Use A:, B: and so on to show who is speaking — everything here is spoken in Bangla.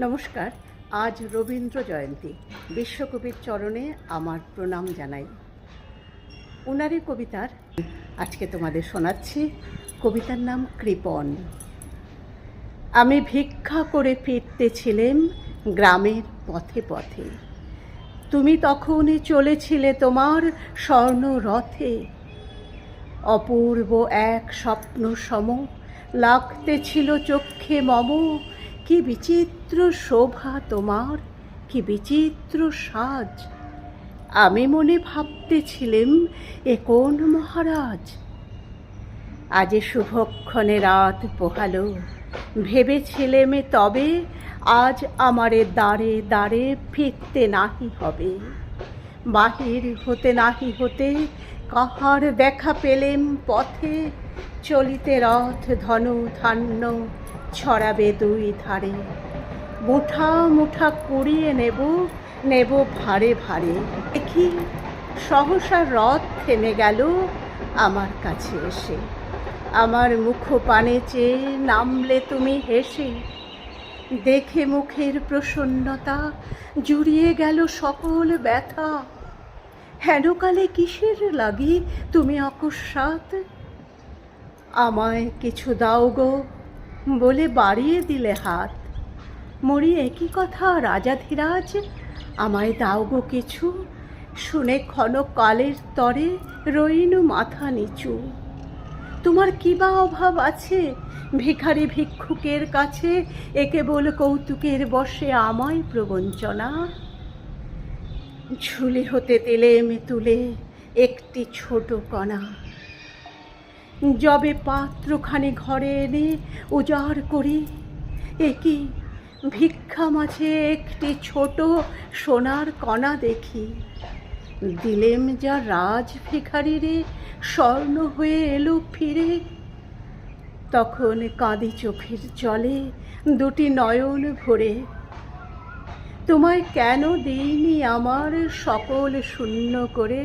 A: নমস্কার। আজ রবীন্দ্র জয়ন্তী। বিশ্বকবির চরণে আমার প্রণাম জানাই। উনারই কবিতার আজকে তোমাদের শোনাচ্ছি। কবিতার নাম কৃপণ। আমি ভিক্ষা করে ফিরতেছিলেম গ্রামের পথে পথে, তুমি তখনই চলেছিলে তোমার স্বর্ণ রথে। অপূর্ব এক স্বপ্ন সম লাগতেছিল চক্ষে মম। কি বিচিত্র শোভা তোমার, কি বিচিত্র সাজ। আমি মনে ভাবতেছিলেম এ কোন মহারাজ। আজ শুভক্ষণে রাত পোহালো, ভেবেছিলেম তবে আজ আমারে দ্বারে দ্বারে ফিরতে নাহি হবে। বাহির হতে নাহি হতে কাহার দেখা পেলেম পথে। চলিতে রথ ধনু ধান্য ছড়াবে দুই ধারে। মুঠা মুঠা কুড়িয়ে নেব নেব ভারে ভারে। দেখি সহসা রথ থেমে গেল আমার কাছে এসে। আমার মুখ পানে চেয়ে নামলে তুমি হেসে। দেখে মুখের প্রসন্নতা জুড়িয়ে গেল সকল ব্যথা। হেনকালে কিসের লাগি তুমি অকস্মাৎ আমায় কিছু দাও গো বলে বাড়িয়ে দিলে হাত। মরি একই কথা রাজাধিরাজ, আমায় দাও গো কিছু। শুনে ক্ষণকালের তরে রইনু মাথা নিচু। তোমার কি বা অভাব আছে ভিখারি ভিক্ষুকের কাছে, এ কেবল কৌতুকের বশে আমায় প্রবঞ্চনা। ঝুলি হতে দিলেম তুলে একটি ছোট কণা, যবে পাত্রখানি ঘরে এনে উজাড় করি। এ কি ভিক্ষা মাঝে একটি ছোট সোনার কণা দেখি। দিলেম যা রাজ ভিখারিরে স্বর্ণ হয়ে এলো ফিরে। তখন কাঁদি চোখের জলে দুটি নয়ন ভরে। তোমায় কেন দিইনি আমার সকল শূন্য করে।